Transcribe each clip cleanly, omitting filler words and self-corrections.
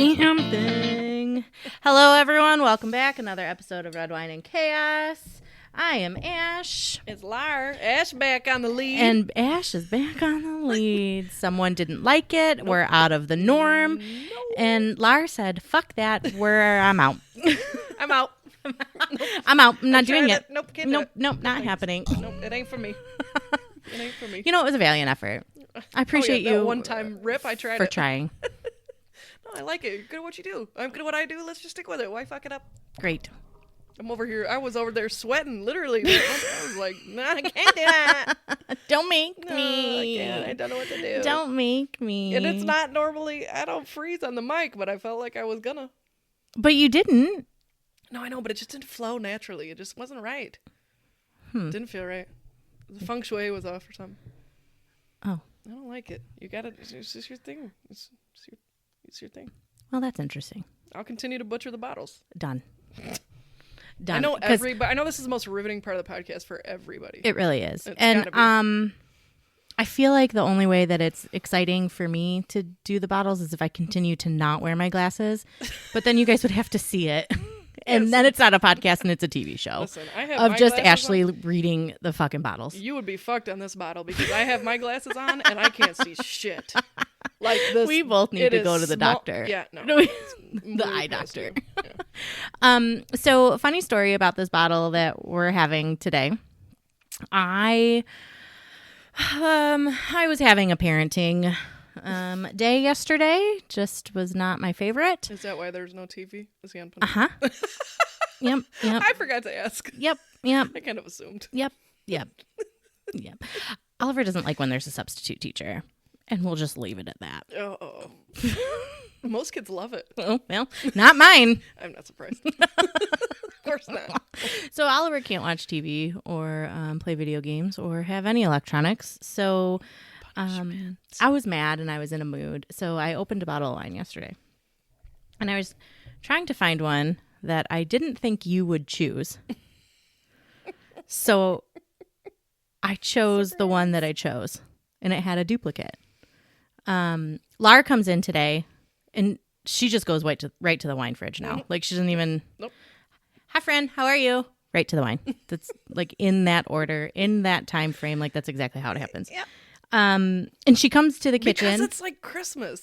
damn thing. Hello, everyone. Welcome back. Another episode of Red Wine and Chaos. I am Ash. It's Lar. Ash back on the lead. And Ash is back on the lead. Someone didn't like it. Nope. We're out of the norm. No. And Lar said, fuck that. I'm out. I'm out. I'm out. I'm not doing it. Nope, can't do it. Nope, not happening. Nope, it ain't for me. It ain't for me. You know, it was a valiant effort. I appreciate that you. one-time rip, I tried for it. trying. No, I like it. You're good at what you do. I'm good at what I do. Let's just stick with it. Why fuck it up? Great. I'm over here. I was over there sweating, literally. I was like, nah, I can't do that. Don't make No, me. I can't. I don't know what to do. Don't make me. And it's not normally, I don't freeze on the mic, but I felt like I was gonna. But you didn't. No, I know, but it just didn't flow naturally. It just wasn't right. Didn't feel right. The feng shui was off or something. Oh. I don't like it. You gotta, it's just your thing. It's your thing. Well, that's interesting. I'll continue to butcher the bottles. Done. I know I know this is the most riveting part of the podcast for everybody. It really is. It's and I feel like the only way that it's exciting for me to do the bottles is if I continue to not wear my glasses. But then you guys would have to see it. And Yes. then it's not a podcast and it's a TV show. Listen, I have of my just glasses Ashley on. reading the fucking bottles. You would be fucked on this bottle because I have my glasses on and I can't see shit. Like this, We both need to go to the doctor. Yeah, no. The eye doctor. Yeah. So funny story about this bottle that we're having today. I was having a parenting day yesterday. Just was not my favorite. Is that why there's no TV? Is he on? Uh-huh. Yep. I forgot to ask. Yep. I kind of assumed. Yep. Oliver doesn't like when there's a substitute teacher, and we'll just leave it at that. Oh. Most kids love it. Oh, well, not mine. I'm not surprised. Of course not. So Oliver can't watch TV or play video games or have any electronics. So I was mad and I was in a mood. So I opened a bottle of wine yesterday. And I was trying to find one that I didn't think you would choose. So I chose the one that I chose. And it had a duplicate. Lara comes in today. And she just goes right to the wine fridge now. Like she doesn't even. Nope. Hi, friend. How are you? Right to the wine. That's like in that order, in that time frame. Like that's exactly how it happens. Yep. And she comes to the kitchen. Because it's like Christmas.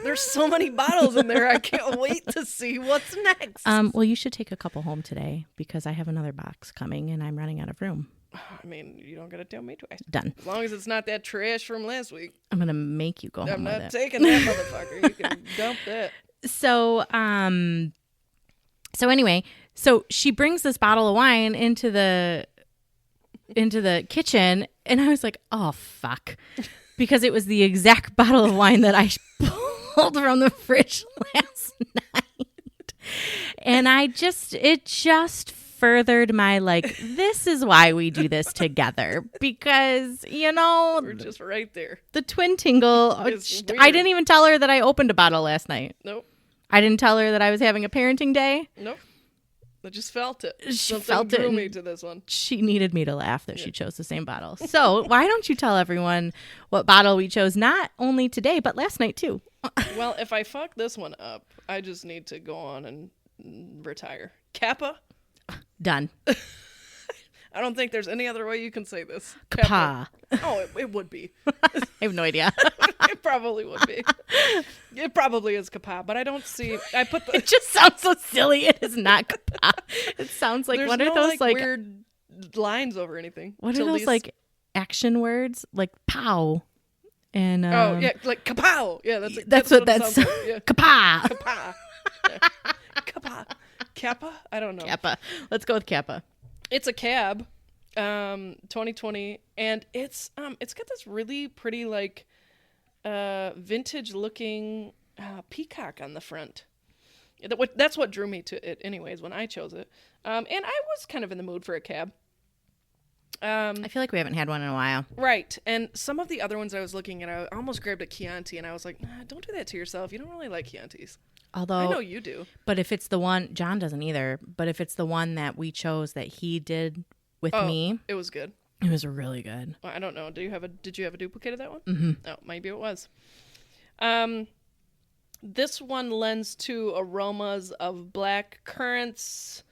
There's so many bottles in there. I can't wait to see what's next. Well, you should take a couple home today because I have another box coming and I'm running out of room. I mean, you don't got to tell me twice. Done. As long as it's not that trash from last week. I'm gonna make you go home I'm with not it. taking that motherfucker. You can dump that. So anyway, so she brings this bottle of wine into the kitchen, and I was like, "Oh fuck," because it was the exact bottle of wine that I pulled from the fridge last night, and it just furthered my like, this is why we do this together, because We're just right there. the twin tingle. It's weird. I didn't even tell her that I opened a bottle last night. Nope. I didn't tell her that I was having a parenting day. Nope. I just felt it. She Something felt it drew and- me to this one. She needed me to laugh that she chose the same bottle. So why don't you tell everyone what bottle we chose, not only today, but last night too? Well, if I fuck this one up, I just need to go on and retire. Kappa? Done. I don't think there's any other way you can say this. Kappa. Oh, it would be. I have no idea. It probably would be. It probably is Kappa, but I don't see. I put the. It just sounds so silly. It is not Kappa. It sounds like, There's what no, are those like weird lines over anything? what are Till those these- like action words? Like pow. And Oh yeah, like kapow. Yeah, that's what what it that's sounds like. Yeah. Kappa. Kappa. Yeah. Kappa. Kappa? I don't know. Kappa. Let's go with Kappa. It's a cab, 2020, and it's got this really pretty like vintage looking peacock on the front. That's what drew me to it, anyways, when I chose it. And I was kind of in the mood for a cab. I feel like we haven't had one in a while. Right, and some of the other ones I was looking at, I almost grabbed a Chianti, and I was like, nah, don't do that to yourself. You don't really like Chiantis. Although I know you do. But if it's the one, John doesn't either, but if it's the one that we chose that he did with me, it was good. it was really good. Well, I don't know. Did you have a duplicate of that one? Mm-hmm. Oh, maybe it was. This one lends to aromas of black currants,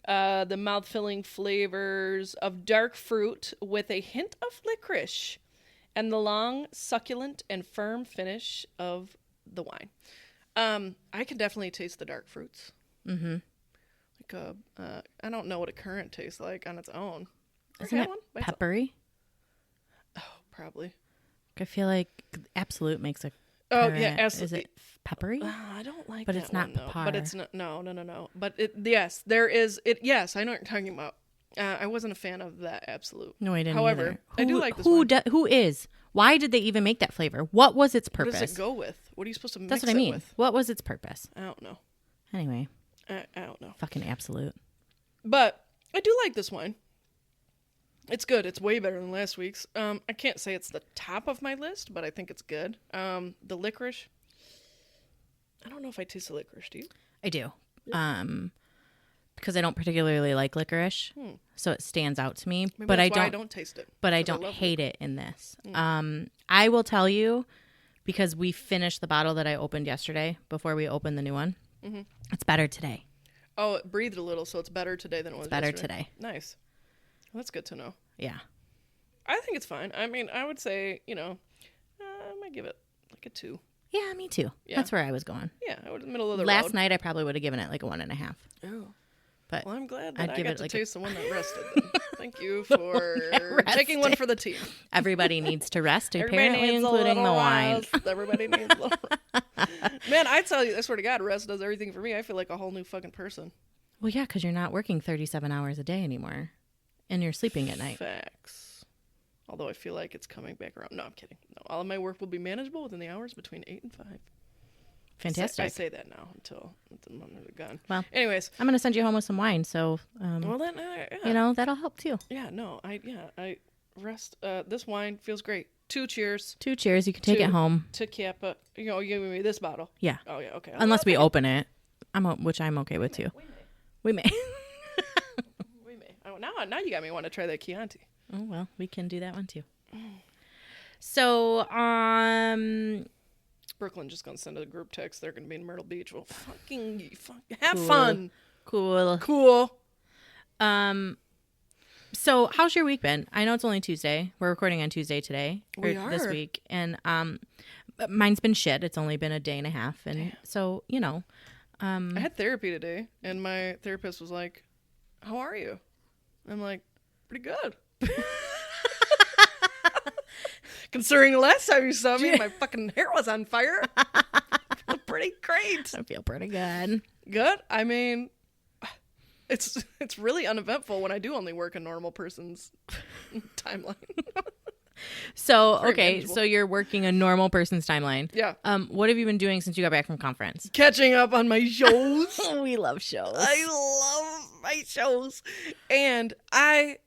the mouth-filling flavors of dark fruit with a hint of licorice, and the long, succulent, and firm finish of the wine. I can definitely taste the dark fruits. Mm-hmm. Like I don't know what a currant tastes like on its own. Isn't it peppery? Oh, probably. I feel like Absolute makes a Oh, currant. yeah. Is it peppery? I don't like but that it's not one, though. Par. But it's not. No. But yes, there is. Yes, I know what you're talking about. I wasn't a fan of that Absolute. No, I didn't. However, either. I do like this one. Who is? Why did they even make that flavor? What was its purpose? What does it go with? What are you supposed to mix That's what I mean. it with? What was its purpose? I don't know. Anyway. I don't know. Fucking Absolute. But I do like this wine. It's good. It's way better than last week's. I can't say it's the top of my list, but I think it's good. The licorice. I don't know if I taste the licorice. Do you? I do. Because I don't particularly like licorice, so it stands out to me. Maybe but that's I why I don't taste it. But I don't hate it in this. I will tell you, because we finished the bottle that I opened yesterday before we opened the new one. Mm-hmm. It's better today. Oh, it breathed a little, so it's better today than it was better yesterday. Today. Nice. Well, that's good to know. Yeah. I think it's fine. I mean, I would say, I might give it like a 2. Yeah, me too. Yeah. That's where I was going. Yeah, I would in the middle of the Last road. night, I probably would have given it like a 1.5. Oh. But well, I'm glad that I'd I give got it to like taste the one that rested. Then. Thank you for taking one for the team. Everybody needs to rest, Everybody apparently, needs including the wine. Everybody needs a little Man, I tell you, I swear to God, rest does everything for me. I feel like a whole new fucking person. Well, yeah, because you're not working 37 hours a day anymore. And you're sleeping at night. Facts. Although I feel like it's coming back around. No, I'm kidding. No, all of my work will be manageable within the hours between 8 and 5. Fantastic. I say that now until I'm gone. Well, anyways, I'm going to send you home with some wine, so well then, yeah. that'll help too. Yeah, no, I rest. This wine feels great. 2 cheers. 2 cheers. You can take it home. To Kappa. You give me this bottle. Yeah. Oh yeah. Okay. Unless we open it, which I'm okay with too. We may. We may. Oh, now you got me want to try that Chianti. Oh well, we can do that one too. So Brooklyn just gonna send a group text. They're gonna be in Myrtle Beach. Well, have fun. Cool. So how's your week been? I know it's only Tuesday. We're recording on Tuesday today. We are this week, and mine's been shit. It's only been a day and a half, and so I had therapy today, and my therapist was like, "How are you?" I'm like, "Pretty good." Considering the last time you saw me, my fucking hair was on fire. Pretty great. I feel pretty good. Good? I mean, it's really uneventful when I do only work a normal person's timeline. So, okay, so you're working a normal person's timeline. Yeah. What have you been doing since you got back from conference? Catching up on my shows. We love shows. I love my shows. And I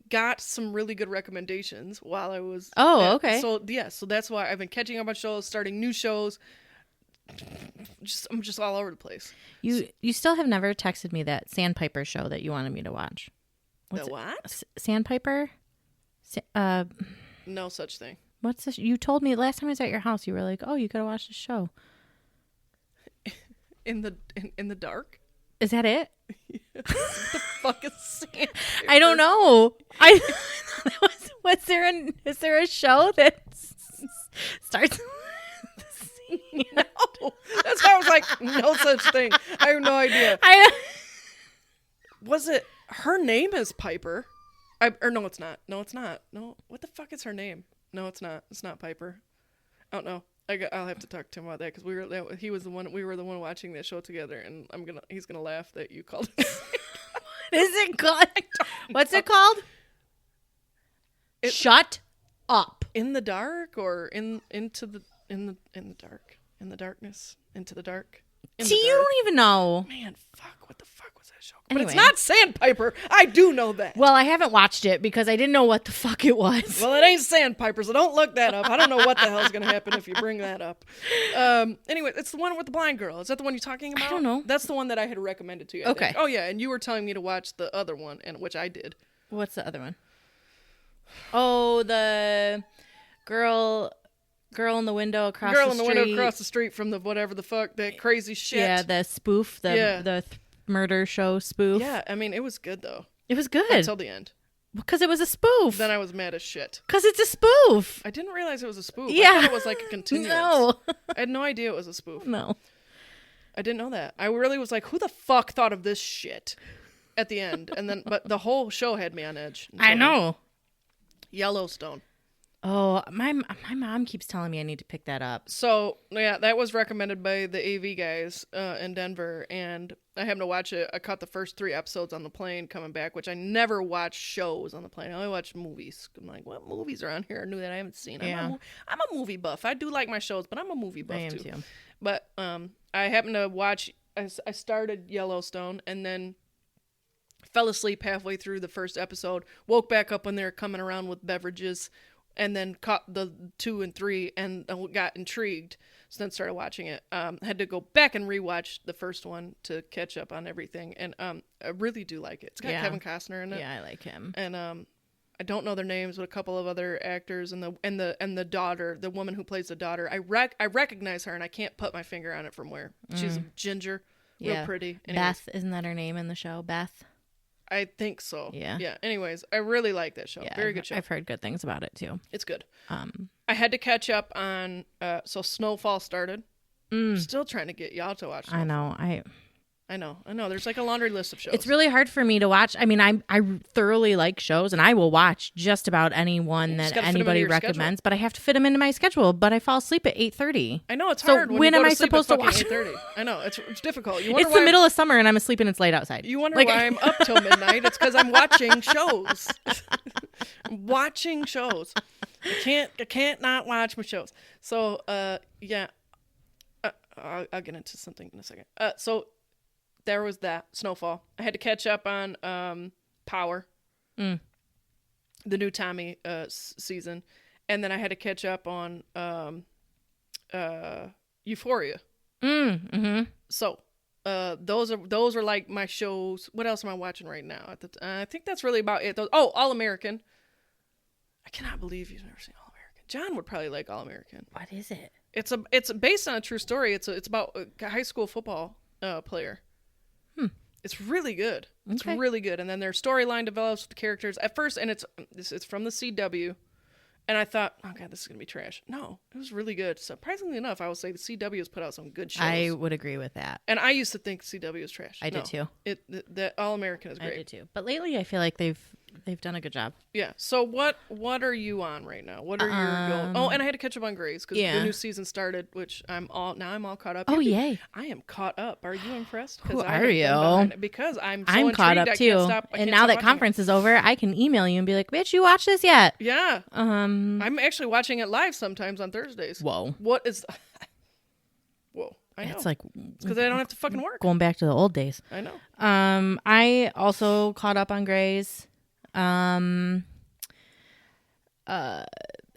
got some really good recommendations while I was okay. So that's why I've been catching up on shows, starting new shows. I'm just all over the place. You still have never texted me that Sandpiper show that you wanted me to watch. The what? Sandpiper? No such thing. What's this? You told me last time I was at your house, you were like, "Oh, you gotta watch the show." In the dark? Is that it? Yes. What the fuck is Sandpaper? I don't know. Is there a show that starts? No. That's why I was like, no such thing. I have no idea. Was it? Her name is Piper. No, it's not. No, it's not. No, what the fuck is her name? No, it's not. It's not Piper. I don't know. I'll have to talk to him about that because we were the one watching that show together, and he's gonna laugh that you called it. What is it called? What's it called? Shut up. In the dark or in the dark, in the darkness, into the dark. See, you don't even know. Man, fuck! What the fuck was that show? Anyway. But it's not Sandpiper. I do know that. Well, I haven't watched it because I didn't know what the fuck it was. Well, it ain't Sandpiper, so don't look that up. I don't know what the hell's gonna happen if you bring that up. Anyway, it's the one with the blind girl. Is that the one you're talking about? I don't know. That's the one that I had recommended to you. I think. Oh yeah, and you were telling me to watch the other one, and which I did. What's the other one? Oh, the girl Girl in the window across Girl the in the street. window across the street from the whatever the fuck, that crazy shit. Yeah, the spoof, the murder show spoof. Yeah, I mean, it was good, though. It was good. Until the end. Because it was a spoof. Then I was mad as shit. Because it's a spoof. I didn't realize it was a spoof. Yeah. I thought it was like a continuance. No. I had no idea it was a spoof. No. I didn't know that. I really was like, who the fuck thought of this shit at the end? And then, but the whole show had me on edge. I know. Yellowstone. Oh, my mom keeps telling me I need to pick that up. So, yeah, that was recommended by the AV guys in Denver, and I happened to watch it. I caught the first 3 episodes on the plane coming back, which I never watch shows on the plane. I only watch movies. I'm like, what movies are on here? I knew that I haven't seen. I'm a movie buff. I do like my shows, but I'm a movie buff, I am too. But I happened to watch, I started Yellowstone, and then fell asleep halfway through the first episode, woke back up when they were coming around with beverages, and then caught the 2 and 3 and got intrigued. So then started watching it. Had to go back and rewatch the first one to catch up on everything. And I really do like it. It's got Kevin Costner in it. Yeah, I like him. And I don't know their names, but a couple of other actors and the daughter, the woman who plays the daughter. I recognize her, and I can't put my finger on it from where. She's a ginger, real pretty. Anyways. Beth, isn't that her name in the show? Beth. I think so. Yeah. Yeah. Anyways, I really like that show. Yeah, Very good show. I've heard good things about it too. It's good. I had to catch up on. So Snowfall started. Still trying to get y'all to watch. Snowfall. I know. I know. There's like a laundry list of shows. It's really hard for me to watch. I mean, I thoroughly like shows, and I will watch just about any one that anybody recommends. But I have to fit them into my schedule. But I fall asleep at 8:30. I know it's hard. When am I supposed to watch? 8:30. I know it's difficult. It's the middle of summer, and I'm asleep, and it's late outside. You wonder why I'm up till midnight? It's because I'm watching shows. I'm watching shows. I can't not watch my shows. So yeah, I'll get into something in a second. So. There was that Snowfall. I had to catch up on Power, the new Tommy season, and then I had to catch up on Euphoria. So those are like my shows. What else am I watching right now? I think that's really about it. All American. I cannot believe you've never seen All American. John would probably like All American. What is it? It's based on a true story. It's about a high school football player. It's really good. It's really good. And then their storyline develops with the characters at first, and it's from the CW. And I thought, oh god, this is gonna be trash. No, it was really good. Surprisingly enough, I would say the CW has put out some good shows. I would agree with that. And I used to think CW was trash. I did too. The All American is great. I did too. But lately, I feel like they've done a good job. Yeah. So what are you on right now? What are your goals? Oh, and I had to catch up on Grey's because the new season started, which I'm all caught up. Oh yay! I am caught up. Are you impressed? Who are you? Because I'm caught up too. And now that conference is over, I can email you and be like, "Bitch, you watch this yet?" Yeah. I'm actually watching it live sometimes on Thursdays. Whoa. What is? Whoa. I know. It's like because I don't have to fucking work. Going back to the old days. I know. I also caught up on Grey's.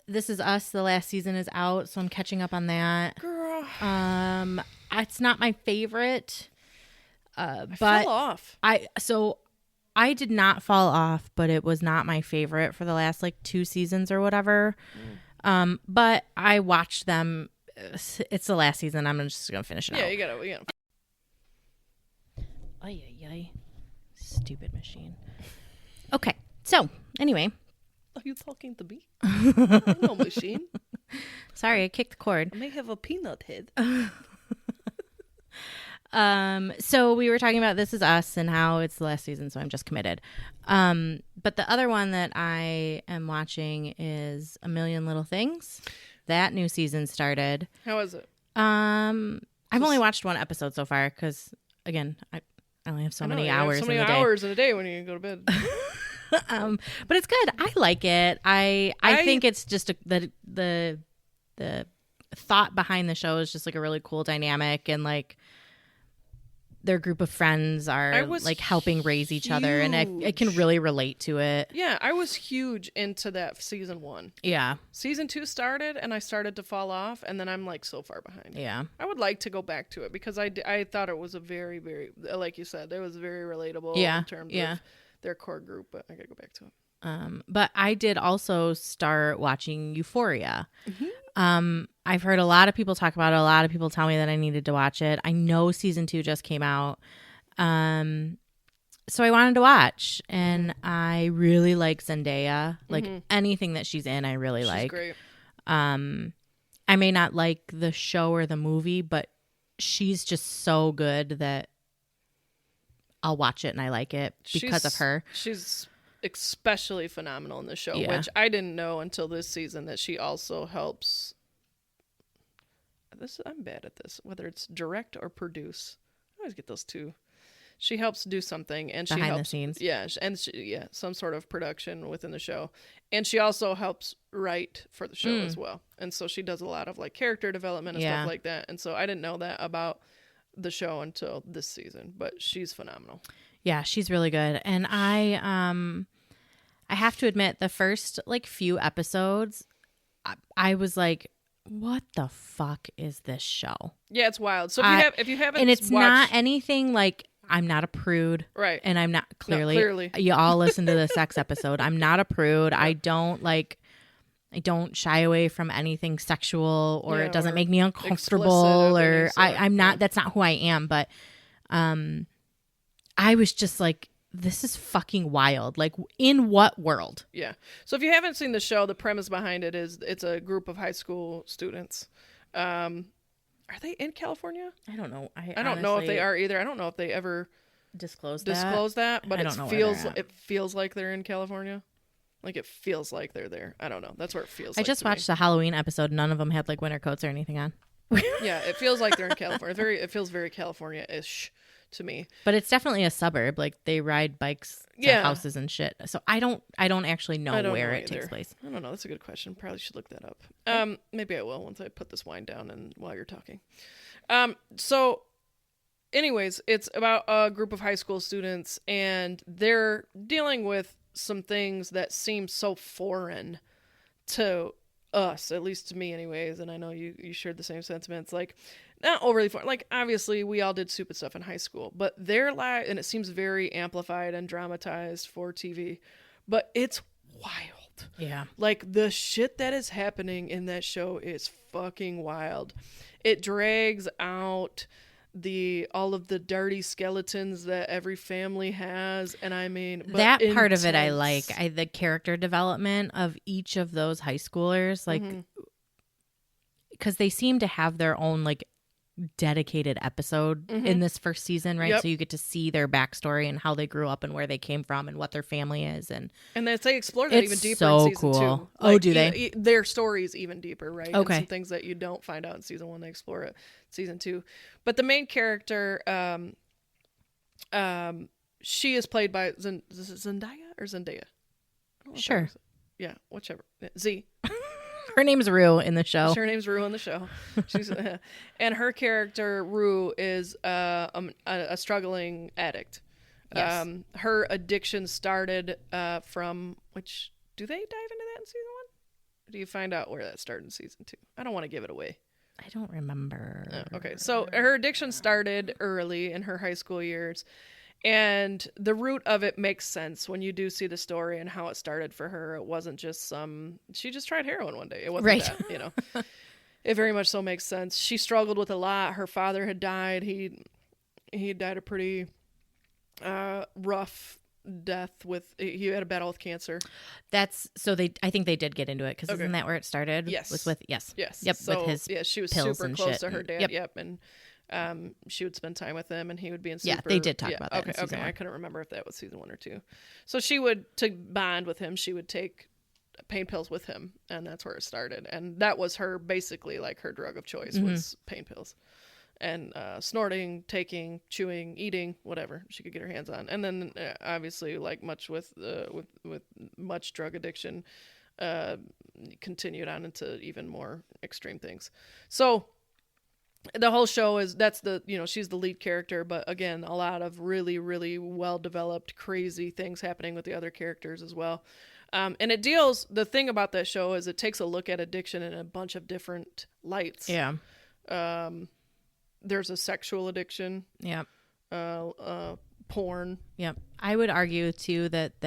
This Is Us, the last season is out, so I'm catching up on that. Girl. It's not my favorite. I but fell off. I did not fall off, but it was not my favorite for the last like 2 seasons or whatever. But I watched them. It's the last season. I'm just gonna finish it out. Yeah, you gotta. Ay. Stupid machine. Okay. So, anyway. Are you talking to me? No machine. Sorry, I kicked the cord. I may have a peanut head. So we were talking about This Is Us and how it's the last season, so I'm just committed. But the other one that I am watching is A Million Little Things. That new season started. How is it? I've only watched 1 episode so far because, again, I only have so many hours. So many hours in a day when you go to bed. But it's good. I like it. I think it's just the thought behind the show is just like a really cool dynamic, and like their group of friends are like helping raise each other, and I can really relate to it. Yeah, I was huge into that season 1. Yeah. Season 2 started, and I started to fall off, and then I'm like so far behind. Yeah. I would like to go back to it because I thought it was a very, very, like you said, it was very relatable in terms of their core group, but I gotta go back to it. But I did also start watching Euphoria. I've heard a lot of people talk about it. A lot of people tell me that I needed to watch it. I know season 2 just came out. So I wanted to watch, and I really like Zendaya. Like anything that she's in, I really like. She's great. I may not like the show or the movie, but she's just so good that I'll watch it and I like it because of her. She's especially phenomenal in the show, Yeah. which I didn't know until this season that she also helps. I'm bad at this, whether it's direct or produce. I always get those two. She helps do something, and she Behind helps the scenes. Yeah, some sort of production within the show, and she also helps write for the show as well. And so she does a lot of like character development and stuff like that. And so I didn't know that about the show until this season, but she's phenomenal. Yeah, she's really good. And I have to admit, the first like few episodes, I was like, what the fuck is this show? Yeah, it's wild. So if you haven't, and it's watched, not anything like, I'm not a prude, right? And I'm not clearly. No, clearly. You all listen to the sex episode. I'm not a prude. I don't shy away from anything sexual, or it doesn't make me uncomfortable, or I'm not. That's not who I am. But I was just like, this is fucking wild. Like, in what world? Yeah. So if you haven't seen the show, the premise behind it is it's a group of high school students. Are they in California? I don't know. I don't know if they are either. I don't know if they ever disclose that, but it feels like they're in California. Like, it feels like they're there. I don't know. That's where it feels I like just watched the Halloween episode. None of them had like winter coats or anything on. Yeah, it feels like they're in California. It feels very California-ish to me. But it's definitely a suburb. Like, they ride bikes to houses and shit. So I don't actually know where it takes place. I don't know. That's a good question. Probably should look that up. Maybe I will once I put this wine down and while you're talking. So anyways, it's about a group of high school students, and they're dealing with some things that seem so foreign to us, at least to me anyways, and I know you shared the same sentiments. Like, not overly foreign. Like, obviously we all did stupid stuff in high school, but their life, and it seems very amplified and dramatized for TV, but it's wild. Yeah. Like, the shit that is happening in that show is fucking wild. It drags out all of the dirty skeletons that every family has, and I mean, but that part intense. of it I like. The character development of each of those high schoolers, like, because they seem to have their own like dedicated episode in this first season, right? Yep. So you get to see their backstory and how they grew up and where they came from and what their family is, and they explore that even deeper so in season cool. 2. Like, do they? Their story is even deeper, right? Okay. And some things that you don't find out in season 1, they explore it in season 2. But the main character, she is played by is it Zendaya or Zendaya? Sure. Yeah, whichever. Z. Her name's Rue in the show. Her name's Rue in the show. She's and her character Rue is a struggling addict. Yes. Her addiction started from which, do they dive into that in season 1? Or do you find out where that started in season 2? I don't want to give it away. I don't remember. Oh, okay, so her addiction started early in her high school years. And the root of it makes sense when you do see the story and how it started for her. It wasn't just she just tried heroin one day. It wasn't that, It very much so makes sense. She struggled with a lot. Her father had died. He died a pretty rough death he had a battle with cancer. I think they did get into it because isn't that where it started? Yes. Yes. Yep. So, with his she was pills super and close shit. to her dad. Yep. And she would spend time with him, and he would be in super... Yeah, they did talk about that in season 1. I couldn't remember if that was season 1 or 2. So she would, to bond with him, she would take pain pills with him, and that's where it started. And that was her, basically, like, her drug of choice was pain pills. And snorting, taking, chewing, eating, whatever she could get her hands on. And then, obviously, like much with much drug addiction, continued on into even more extreme things. So... the whole show is she's the lead character, but again, a lot of really, really well developed, crazy things happening with the other characters as well. And the thing about that show is it takes a look at addiction in a bunch of different lights. Yeah. There's a sexual addiction. Yeah. Porn. Yep. I would argue too that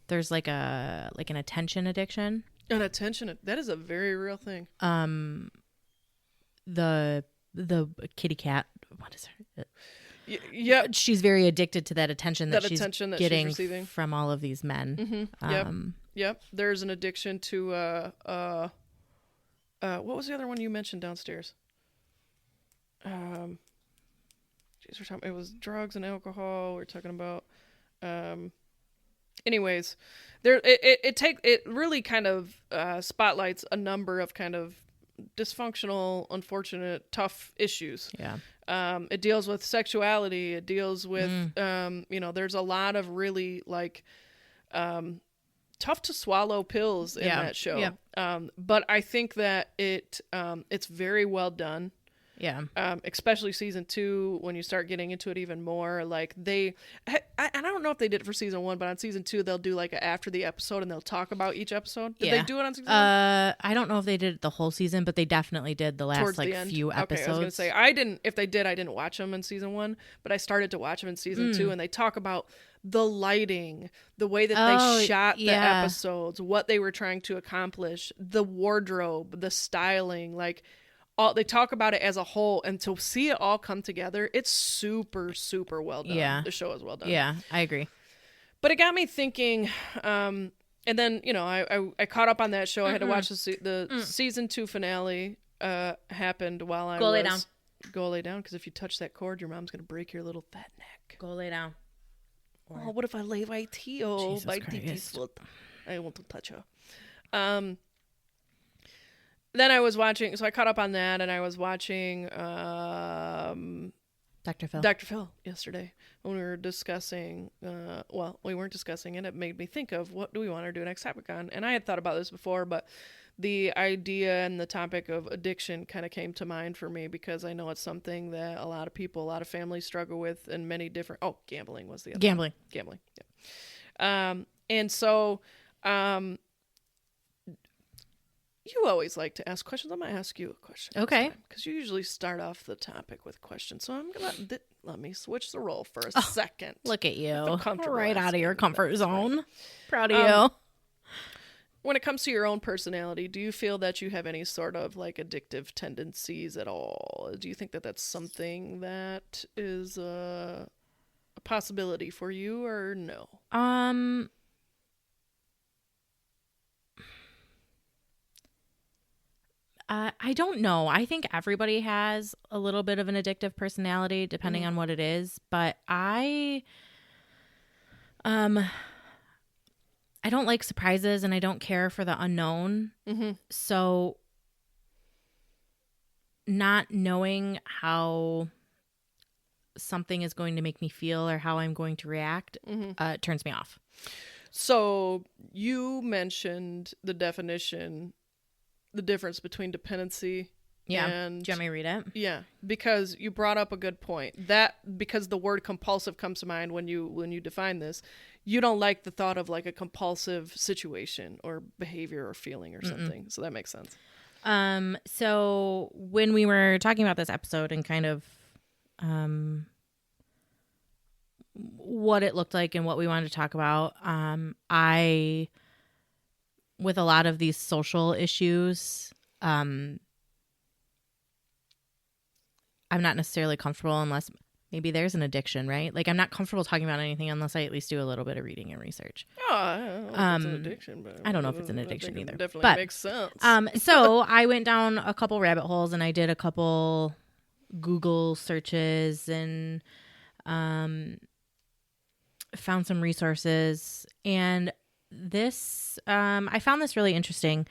there's like an attention addiction. And attention, that is a very real thing. The kitty cat, what is her? Yeah, she's very addicted to that attention that she's getting receiving from all of these men. Yep. There's an addiction to what was the other one you mentioned downstairs? It was drugs and alcohol. We're talking about. Anyways, it really kind of spotlights a number of kind of dysfunctional, unfortunate, tough issues. Yeah. It deals with sexuality. It deals with, there's a lot of really like tough to swallow pills in that show. Yeah. But I think that it's very well done. Yeah. Especially season 2, when you start getting into it even more, like and I don't know if they did it for season 1, but on season 2 they'll do like after the episode and they'll talk about each episode. Did they do it on season 1? I don't know if they did it the whole season, but they definitely did the last few episodes. Okay, I was gonna say I didn't. If they did, I didn't watch them in season 1, but I started to watch them in season 2, and they talk about the lighting, the way that they shot the episodes, what they were trying to accomplish, the wardrobe, the styling, like. They talk about it as a whole, and to see it all come together, it's super, super well done. Yeah. The show is well done. Yeah, I agree. But it got me thinking, and then, I caught up on that show. I had to watch the season 2 finale happened while I Go lay down. Go lay down, because if you touch that cord, your mom's going to break your little fat neck. Go lay down. Oh, what if I lay by Tio? Jesus By Christ. Titi's foot? I want to touch her. Then I was watching, so I caught up on that, and I was watching Dr. Phil. Dr. Phil yesterday when we were discussing, we weren't discussing it. It made me think of what do we want to do next topic on. And I had thought about this before, but the idea and the topic of addiction kind of came to mind for me, because I know it's something that a lot of people, a lot of families struggle with in many different, gambling was the other Gambling. one. Gambling, yeah. And so, you always like to ask questions. I'm going to ask you a question. Okay. Because you usually start off the topic with questions. So I'm going to let me switch the role for a second. Look at you. Comfortable Right out of your comfort zone. Right. Proud of you. When it comes to your own personality, do you feel that you have any sort of like addictive tendencies at all? Do you think that that's something that is a possibility for you, or no? I don't know. I think everybody has a little bit of an addictive personality, depending on what it is. But I don't like surprises, and I don't care for the unknown. Mm-hmm. So not knowing how something is going to make me feel or how I'm going to react turns me off. So you mentioned the definition, the difference between dependency and... Do you want me to read it? Yeah, because you brought up a good point. That, because the word compulsive comes to mind when you define this, you don't like the thought of like a compulsive situation or behavior or feeling or something. So that makes sense. So when we were talking about this episode and kind of what it looked like and what we wanted to talk about, with a lot of these social issues, I'm not necessarily comfortable unless maybe there's an addiction, right? Like, I'm not comfortable talking about anything unless I at least do a little bit of reading and research. Oh, I don't know if it's an addiction, but I don't know if it's an addiction either. It definitely makes sense. So I went down a couple rabbit holes and I did a couple Google searches and found some resources, and this I found this really interesting.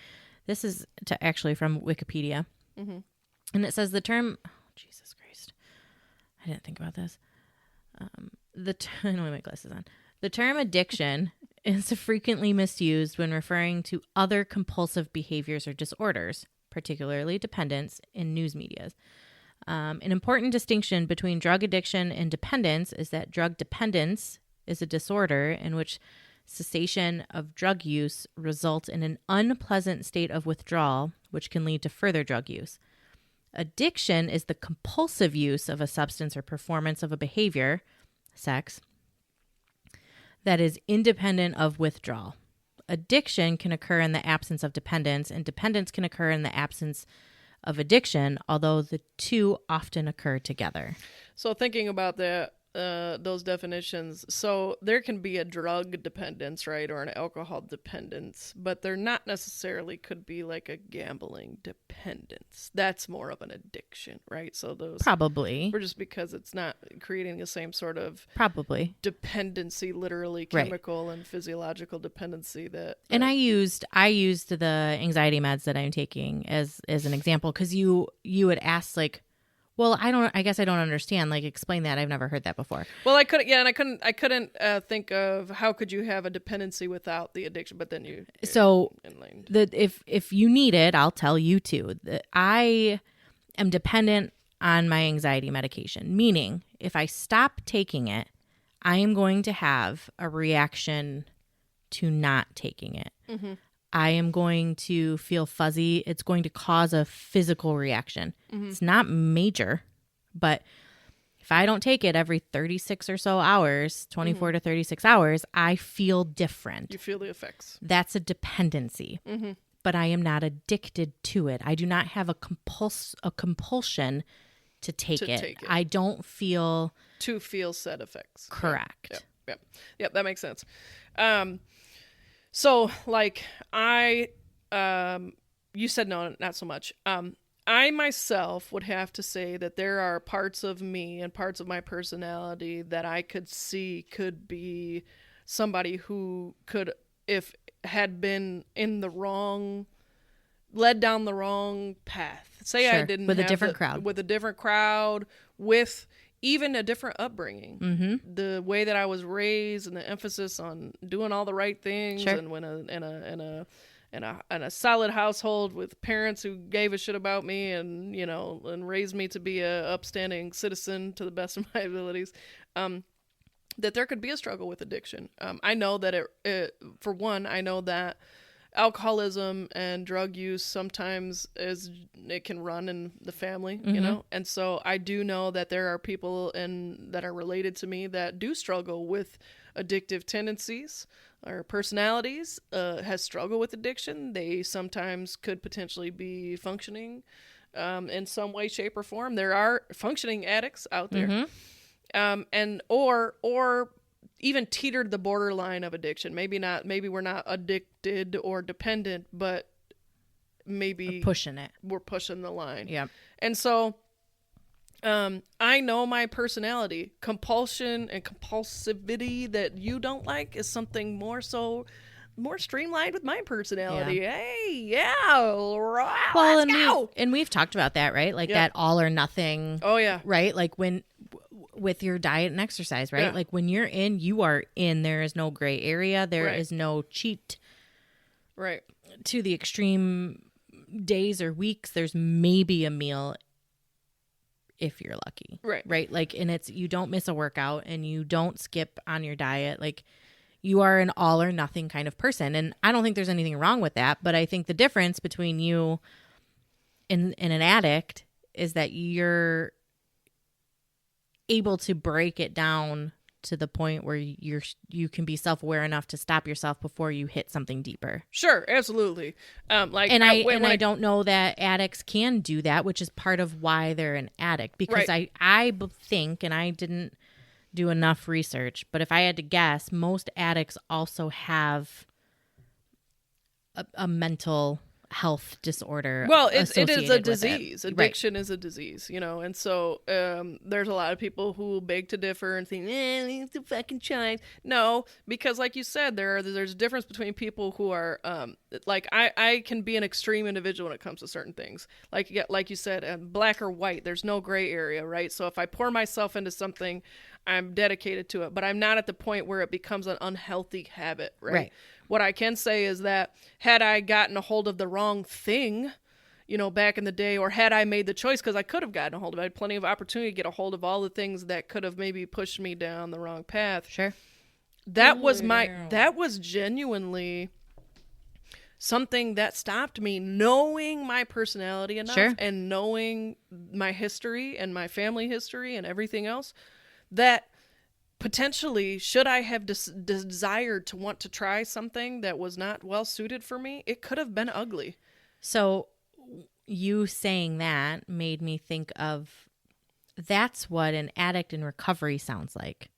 This is actually from Wikipedia, and it says the term. Oh, Jesus Christ, I didn't think about this. I don't have my glasses on. The term addiction is frequently misused when referring to other compulsive behaviors or disorders, particularly dependence, in news media. An important distinction between drug addiction and dependence is that drug dependence is a disorder in which cessation of drug use results in an unpleasant state of withdrawal, which can lead to further drug use. Addiction is the compulsive use of a substance or performance of a behavior, sex, that is independent of withdrawal. addiction can occur in the absence of dependence, and dependence can occur in the absence of addiction, although the two often occur together. So thinking about that, those definitions, so there can be a drug dependence, right, or an alcohol dependence, but there not necessarily could be like a gambling dependence. That's more of an addiction, right? So those Probably. or just because it's not creating the same sort of Probably. dependency, literally chemical and physiological dependency that And I used the anxiety meds that I'm taking as an example, because you had asked, like, well, I guess I don't understand. Like, explain that. I've never heard that before. Well, I couldn't think of how could you have a dependency without the addiction, but then you enlightened. If you need it, I'll tell you too. I am dependent on my anxiety medication, meaning if I stop taking it, I am going to have a reaction to not taking it. Mm-hmm. I am going to feel fuzzy. It's going to cause a physical reaction. Mm-hmm. It's not major, but if I don't take it every 36 or so hours, 24 to 36 hours, I feel different. You feel the effects. That's a dependency. Mm-hmm. But I am not addicted to it. I do not have a compulsion to take it. I don't feel... To feel said effects. Correct. Yep, that makes sense. So, like, you said no, not so much. I myself would have to say that there are parts of me and parts of my personality that I could see could be somebody who could, if had been led down the wrong path. Say sure. I didn't with have a different crowd. With a different crowd, with even a different upbringing. Mm-hmm. The way that I was raised and the emphasis on doing all the right things, sure. and when in a solid household with parents who gave a shit about me and raised me to be a upstanding citizen to the best of my abilities, that there could be a struggle with addiction. I know that for one, I know that alcoholism and drug use sometimes it can run in the family, mm-hmm. And so I do know that there are people that are related to me that do struggle with addictive tendencies or personalities, has struggled with addiction. They sometimes could potentially be functioning in some way, shape, or form. There are functioning addicts out there, mm-hmm. And or even teetered the borderline of addiction. Maybe we're not addicted or dependent, but maybe we're pushing the line. Yeah. And so I know my personality. Compulsion and compulsivity that you don't like is something more streamlined with my personality. Yeah. Hey, yeah, right, well, let's go. And we've talked about that, right? Like that all or nothing. Oh yeah. Right? Like with your diet and exercise, right? Yeah. Like when you're in, you are in. There is no gray area. There is no cheat. Right. To the extreme days or weeks, there's maybe a meal if you're lucky. Right. Right? Like, and you don't miss a workout and you don't skip on your diet. Like, you are an all or nothing kind of person. And I don't think there's anything wrong with that. But I think the difference between you and an addict is that you're able to break it down to the point where you can be self-aware enough to stop yourself before you hit something deeper. Sure, absolutely. I don't know that addicts can do that, which is part of why they're an addict. Because right. I think, and I didn't do enough research, but if I had to guess, most addicts also have a mental health disorder. Well, it is a disease. Addiction is a disease, and so there's a lot of people who beg to differ and think, it's a fucking child. No, because like you said, there's a difference between people who are like I can be an extreme individual when it comes to certain things. Like you said, black or white. There's no gray area, right? So if I pour myself into something, I'm dedicated to it, but I'm not at the point where it becomes an unhealthy habit, right? What I can say is that had I gotten a hold of the wrong thing, back in the day, or had I made the choice, because I could have gotten a hold of it, I had plenty of opportunity to get a hold of all the things that could have maybe pushed me down the wrong path. Sure. That was genuinely something that stopped me, knowing my personality enough, sure. and knowing my history and my family history and everything else, that potentially, should I have desired to want to try something that was not well suited for me, it could have been ugly. So you saying that made me think of, that's what an addict in recovery sounds like.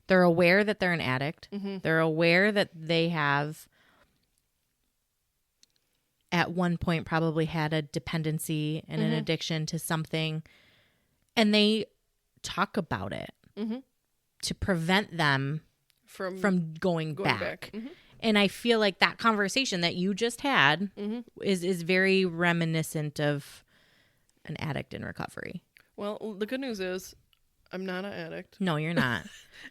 They're aware that they're an addict. They're aware that they have at one point probably had a dependency and an addiction to something, and they talk about it to prevent them from going back. And I feel like that conversation that you just had is very reminiscent of an addict in recovery. Well, the good news is I'm not an addict. No, you're not.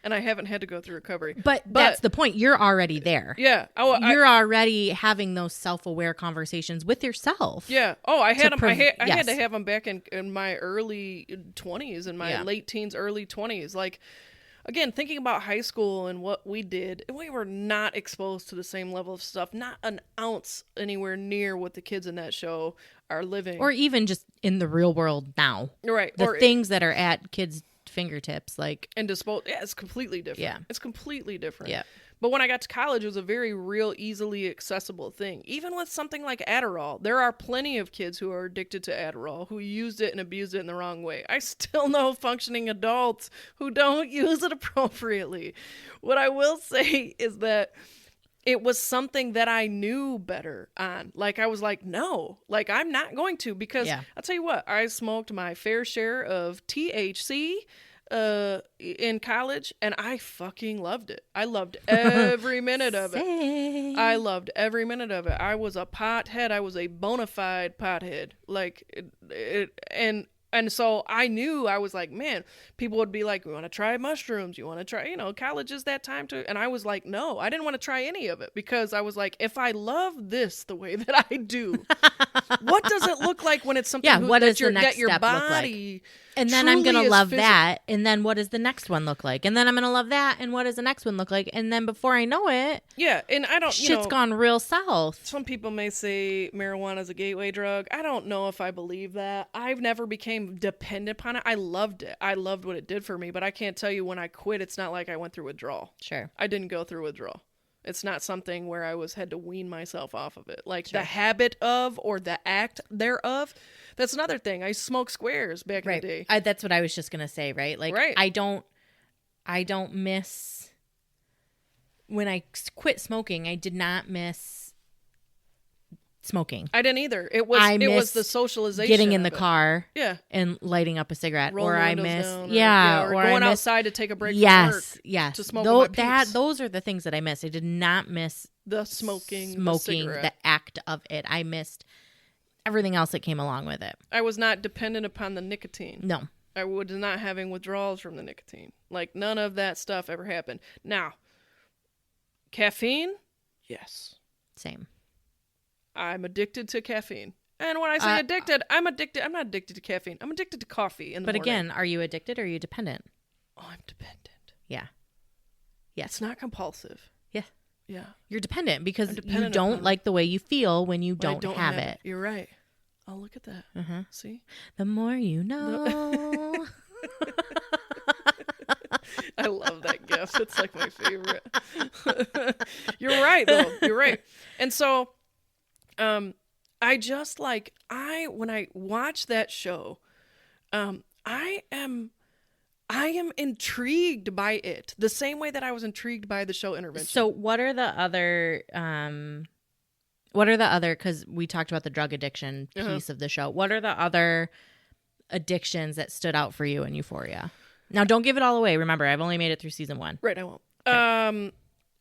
And I haven't had to go through recovery. But that's the point. You're already there. Yeah. You're already having those self-aware conversations with yourself. Yeah. Oh, I had them. I yes. had to have them back in my early 20s, in my late teens, early 20s. Like, again, thinking about high school and what we did, we were not exposed to the same level of stuff. Not an ounce anywhere near what the kids in that show are living. Or even just in the real world now. Right. The things that are at kids' fingertips, like, and dispose. Yeah, it's completely different. Yeah, it's completely different. Yeah. But when I got to college, it was a very real, easily accessible thing. Even with something like Adderall, there are plenty of kids who are addicted to Adderall who used it and abused it in the wrong way. I still know functioning adults who don't use it appropriately. What I will say is that it was something that I knew better on. Like, I was like, no, like, I'm not going to, because I'll tell you what, I smoked my fair share of THC in college, and I fucking loved it. I loved every minute of it. I loved every minute of it. I was a pothead. I was a bona fide pothead. Like, and so I knew, I was like, man, people would be like, you want to try mushrooms? You want to try, college is that time to, and I was like, no, I didn't want to try any of it, because I was like, if I love this the way that I do, what does it look like when it's something what does your, the next that your step body look like? And then I'm going to love that. And then what does the next one look like? And then I'm going to love that. And what does the next one look like? And then before I know it, and I don't, shit's gone real south. Some people may say marijuana is a gateway drug. I don't know if I believe that. I've never became dependent upon it. I loved it. I loved what it did for me. But I can't tell you, when I quit, it's not like I went through withdrawal. Sure. I didn't go through withdrawal. It's not something where I had to wean myself off of it. Like, the habit of, or the act thereof. That's another thing. I smoked squares back in the day. That's what I was just going to say, right? Like, I don't miss, when I quit smoking, I did not miss smoking. I didn't either. It was the socialization, getting in the car, and lighting up a cigarette, or I miss, or going outside to take a break from work, to smoke those are the things that I missed. I did not miss the smoking, the act of it. I missed everything else that came along with it. I was not dependent upon the nicotine. No, I was not having withdrawals from the nicotine. Like, none of that stuff ever happened. Now, caffeine, yes, same. I'm addicted to caffeine. And when I say addicted, I'm addicted. I'm not addicted to caffeine. I'm addicted to coffee in the morning. But again, are you addicted or are you dependent? Oh, I'm dependent. Yeah. Yes. It's not compulsive. Yeah. Yeah. You're dependent because you don't like the way you feel when you don't have it. You're right. Oh, look at that. Uh-huh. See? The more you know. I love that gif. It's like my favorite. You're right, though. You're right. And so, I just when I watch that show, I am intrigued by it the same way that I was intrigued by the show Intervention. So what are the other, because we talked about the drug addiction piece of the show. What are the other addictions that stood out for you in Euphoria? Now, don't give it all away. Remember, I've only made it through season 1. Right, I won't. Okay.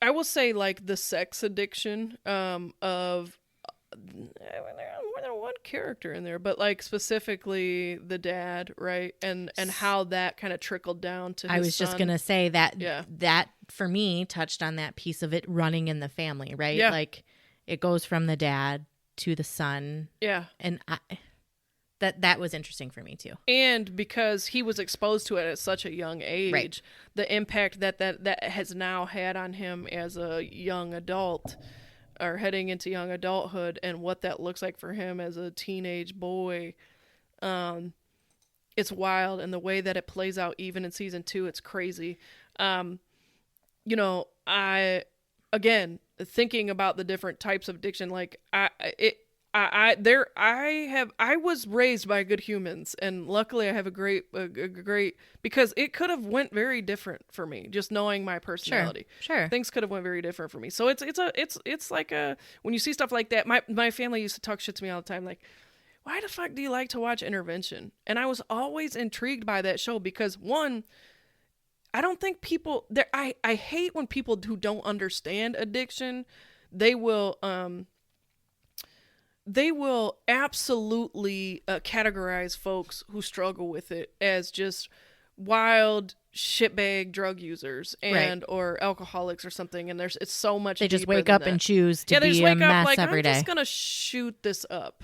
I will say, like, the sex addiction of more than one character in there, but, like, specifically the dad, right? And how that kind of trickled down to his I was son. just going to say that that, for me, touched on that piece of it running in the family, right? Yeah. Like, it goes from the dad to the son. Yeah. And that was interesting for me too. And because he was exposed to it at such a young age, the impact that has now had on him as a young adult, or heading into young adulthood, and what that looks like for him as a teenage boy, it's wild. And the way that it plays out even in season 2, it's crazy. You know, again, thinking about the different types of addiction, like I was raised by good humans, and luckily I have a great, because it could have went very different for me, just knowing my personality. Sure. Things could have went very different for me. So it's like when you see stuff like that, my family used to talk shit to me all the time, like, why the fuck do you like to watch Intervention? And I was always intrigued by that show because, one, I don't think people there. I hate when people who don't understand addiction, they will absolutely categorize folks who struggle with it as just wild shitbag drug users and or alcoholics or something. And it's so much. They just wake up and choose to be a mess every day. I'm just gonna shoot this up.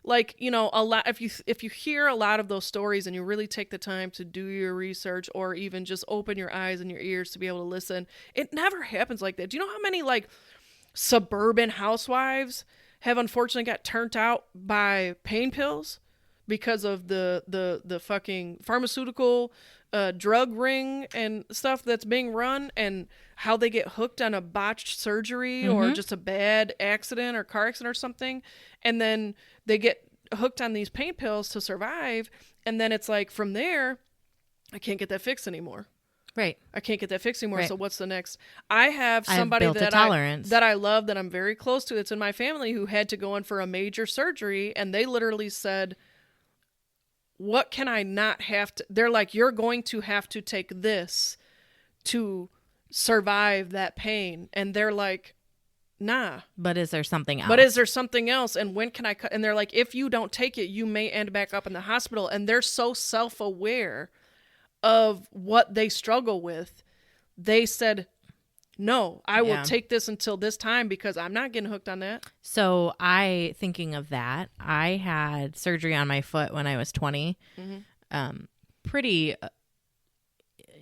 Like, you know, a lot, if you hear a lot of those stories and you really take the time to do your research or even just open your eyes and your ears to be able to listen, it never happens like that. Do you know how many like suburban housewives have unfortunately got turned out by pain pills because of the fucking pharmaceutical drug ring and stuff that's being run, and how they get hooked on a botched surgery or just a bad accident or car accident or something, and then they get hooked on these pain pills to survive, and then it's like from there, I can't get that fixed anymore. Right. I can't get that fixed anymore. Right. So what's the next? I have somebody that I love, that I'm very close to, that's in my family, who had to go in for a major surgery, and they literally said, what can I not have to? They're like, you're going to have to take this to survive that pain. And they're like, nah. But is there something else? And when can I cut? And they're like, if you don't take it, you may end back up in the hospital. And they're so self-aware of what they struggle with. They said, no, I will take this until this time because I'm not getting hooked on that. So thinking of that, I had surgery on my foot when I was 20. Pretty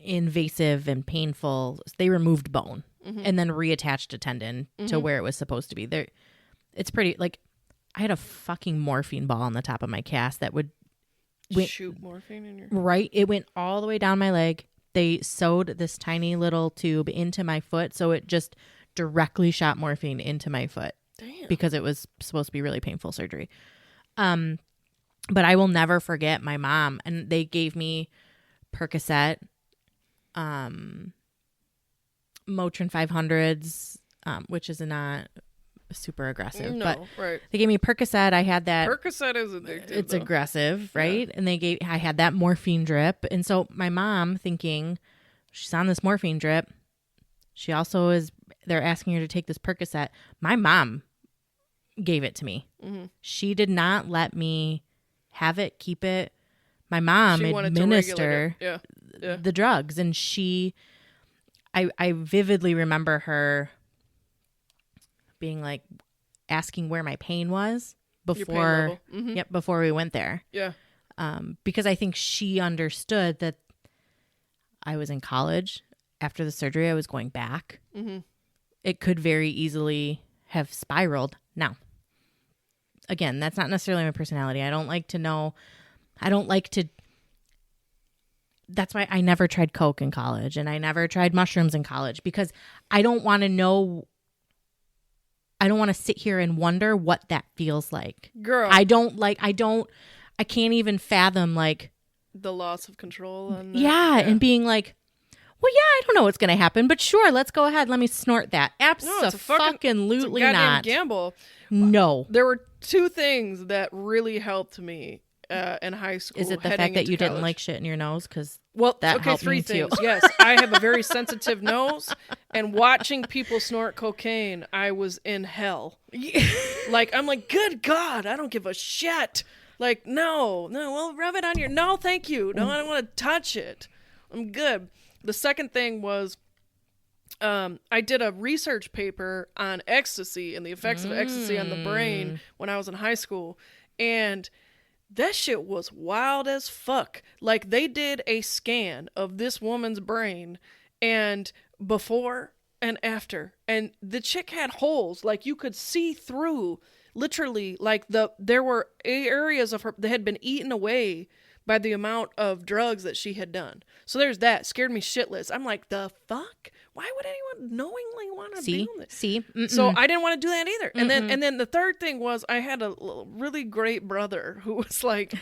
invasive and painful. They removed bone and then reattached a tendon to where it was supposed to be. It's pretty, like, I had a fucking morphine ball on the top of my cast that would shoot morphine in your... Right. It went all the way down my leg. They sewed this tiny little tube into my foot, so it just directly shot morphine into my foot. Damn. Because it was supposed to be really painful surgery. But I will never forget my mom, and they gave me Percocet, Motrin 500s, which is not super aggressive. No, but right. They gave me Percocet. I had that. Percocet is addictive. It's aggressive, right? Yeah. And I had that morphine drip. And so my mom, thinking she's on this morphine drip, she also they're asking her to take this Percocet. My mom gave it to me. She did not let me have it, keep it. My mom administer the drugs. And I vividly remember her being like asking where my pain was before we went there. Yeah. Because I think she understood that I was in college. After the surgery, I was going back. It could very easily have spiraled. Now, again, that's not necessarily my personality. I don't like to that's why I never tried coke in college, and I never tried mushrooms in college, because I don't want to sit here and wonder what that feels like. Girl. I can't even fathom, like, the loss of control. And and being like, well, yeah, I don't know what's going to happen, but sure, let's go ahead. Let me snort that. Absolutely not. Goddamn gamble. No. There were two things that really helped me in high school. Is it the fact that you didn't like shit in your nose? Because that helped three me things. Too. Yes, I have a very sensitive nose, and watching people snort cocaine, I was in hell. Like, I'm like, good God, I don't give a shit. Like, no, well, rub it on your... No, thank you. No, I don't want to touch it. I'm good. The second thing was, I did a research paper on ecstasy and the effects of ecstasy on the brain when I was in high school. And that shit was wild as fuck. Like, they did a scan of this woman's brain, and before and after. And the chick had holes. Like, you could see through. literally like there were areas of her that had been eaten away by the amount of drugs that she had done. So there's that. Scared me shitless. I'm like, the fuck? Why would anyone knowingly want to be on this? So I didn't want to do that either. And then the third thing was I had a really great brother who was like,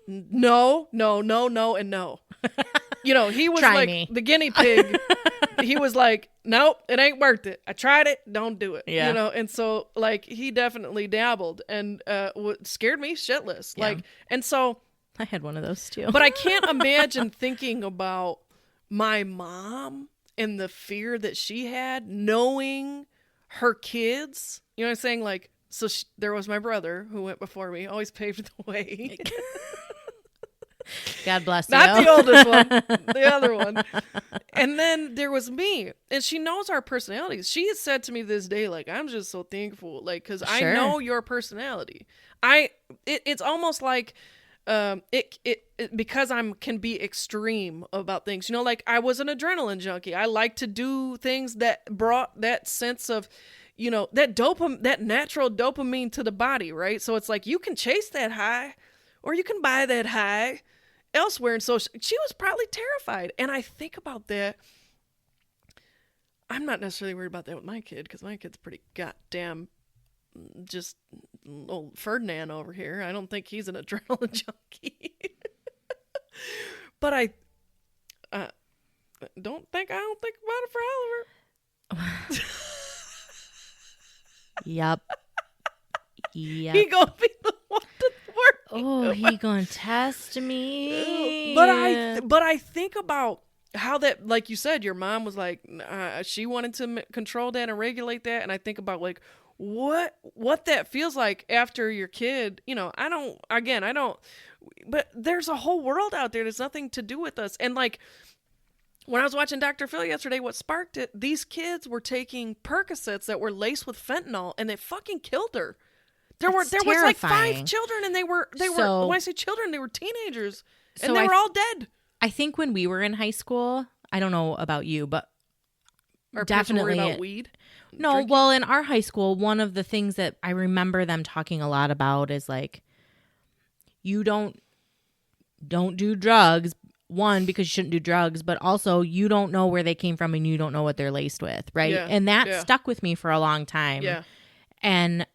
no, and no. You know, he was the guinea pig. He was like, nope, it ain't worth it. I tried it. Don't do it. Yeah. You know, and so like he definitely dabbled and scared me shitless. Yeah. Like, and so I had one of those too. But I can't imagine thinking about my mom and the fear that she had knowing her kids. You know what I'm saying? Like, so there was my brother who went before me, always paved the way. God bless you. Not the oldest one, the other one. And then there was me, and she knows our personalities. She has said to me this day, like, I'm just so thankful, like, because I know your personality. It's almost like it because can be extreme about things. You know, like I was an adrenaline junkie. I like to do things that brought that sense of, you know, that natural dopamine to the body, right? So it's like you can chase that high or you can buy that high elsewhere. And so she was probably terrified. And I think about that. I'm not necessarily worried about that with my kid because my kid's pretty goddamn just old Ferdinand over here. I don't think he's an adrenaline junkie. But I don't think about it for Oliver. Yep. He gonna be the one to work. Oh, he gonna test me. But I think about how that, like you said, your mom was like, she wanted to control that and regulate that, and I think about like what that feels like after your kid. You know, I don't. But there's a whole world out there that's nothing to do with us, and like. When I was watching Dr. Phil yesterday, what sparked it, these kids were taking Percocets that were laced with fentanyl, and they fucking killed her. There was like 5 children, and they were when I say children, they were teenagers, and they were all dead. I think when we were in high school, I don't know about you, but our definitely about weed. No, drinking? Well, in our high school, one of the things that I remember them talking a lot about is like, you don't do drugs. One, because you shouldn't do drugs, but also you don't know where they came from and you don't know what they're laced with, right? Yeah, and that stuck with me for a long time. Yeah. And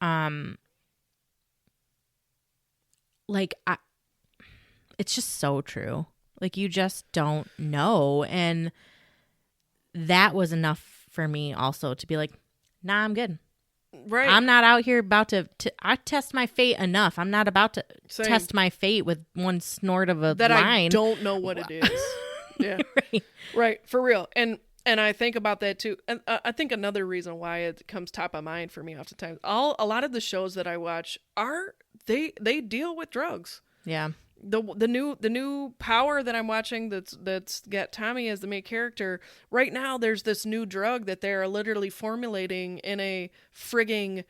it's just so true. Like you just don't know. And that was enough for me also to be like, nah, I'm good. Right. I'm not out here about to I test my fate enough. I'm not about to test my fate with one snort of a that line. I don't know what it is. Yeah. Right. For real. And I think about that too. And I think another reason why it comes top of mind for me oftentimes, a lot of the shows that I watch they deal with drugs. Yeah. The new Power that I'm watching that's got Tommy as the main character right now. There's this new drug that they're literally formulating in a frigging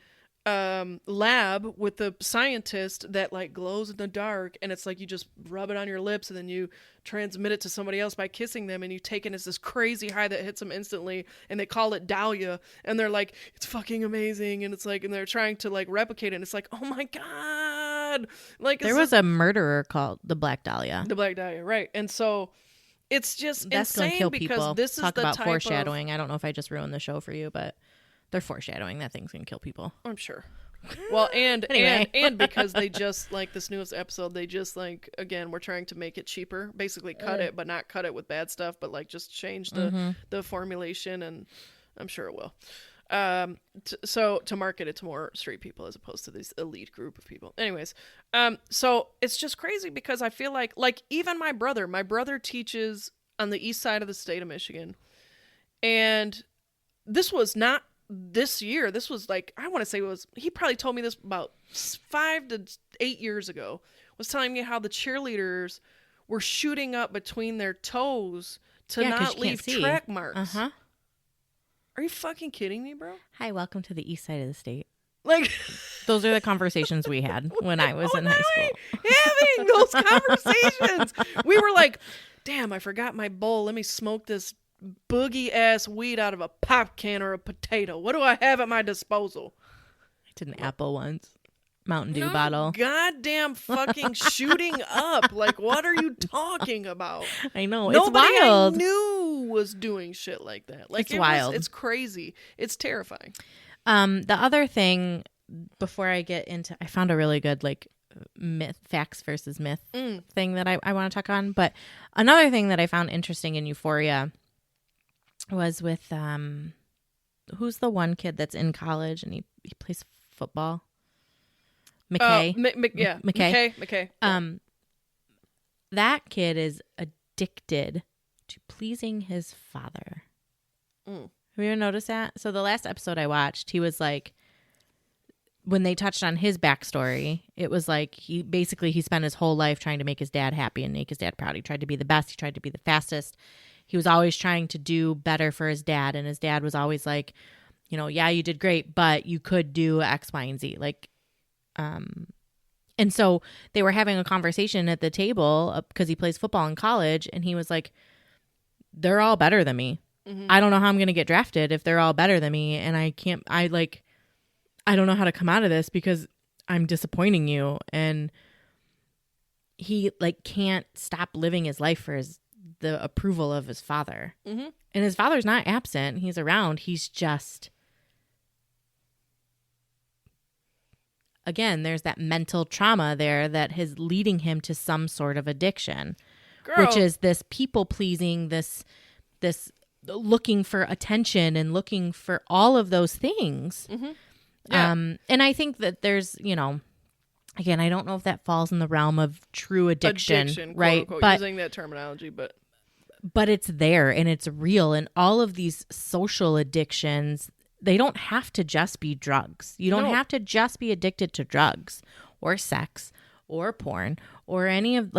lab with the scientist that like glows in the dark, and it's like you just rub it on your lips and then you transmit it to somebody else by kissing them, and you take it as this crazy high that hits them instantly, and they call it Dahlia, and they're like, it's fucking amazing, and it's like, and they're trying to like replicate it, and it's like, oh my god, like there was a murderer called the Black Dahlia. The Black Dahlia, right? And so it's just that's insane gonna kill because people. this Talk is the about type foreshadowing. I don't know if I just ruined the show for you, but they're foreshadowing that thing's gonna kill people. I'm sure. Well, and anyway. and because they just like this newest episode, they just like, again, we're trying to make it cheaper, basically cut it, but not cut it with bad stuff, but like just change the formulation, and I'm sure it will. So to market it to more straight people as opposed to this elite group of people. Anyways, so it's just crazy because I feel like even my brother teaches on the east side of the state of Michigan, and this was not this year. This was like, I want to say he probably told me this about 5 to 8 years ago, was telling me how the cheerleaders were shooting up between their toes to not leave track marks. Are you fucking kidding me, bro? Hi, welcome to the east side of the state. Like, those are the conversations we had when I was in high school. Having those conversations. We were like, damn, I forgot my bowl. Let me smoke this boogie ass weed out of a pop can or a potato. What do I have at my disposal? cracked an apple once. Mountain Dew bottle. Goddamn fucking shooting up. Like, what are you talking about? I know. Nobody it's wild. I knew was doing shit like that. Like, It's wild. It's crazy. It's terrifying. The other thing, before I get into, I found a really good like facts versus myth thing that I want to talk on. But another thing that I found interesting in Euphoria was with who's the one kid that's in college and he plays football? McKay. McKay. That kid is addicted to pleasing his father. Have you ever noticed that? So the last episode I watched, he was like, when they touched on his backstory, it was like he spent his whole life trying to make his dad happy and make his dad proud. He tried to be the best. He tried to be the fastest. He was always trying to do better for his dad. And his dad was always like, yeah, you did great, but you could do X, Y, and Z. Like, and so they were having a conversation at the table because he plays football in college. And he was like, they're all better than me. Mm-hmm. I don't know how I'm going to get drafted if they're all better than me. And I don't know how to come out of this because I'm disappointing you. And he like can't stop living his life for the approval of his father. Mm-hmm. And his father's not absent. He's around. He's just, again, there's that mental trauma there that is leading him to some sort of addiction, which is this people pleasing, this looking for attention and looking for all of those things. Mm-hmm. Yeah. And I think that there's, again, I don't know if that falls in the realm of true addiction right? Quote, unquote, but using that terminology, but it's there and it's real. And all of these social addictions, they don't have to just be drugs. You don't have to just be addicted to drugs or sex or porn or any of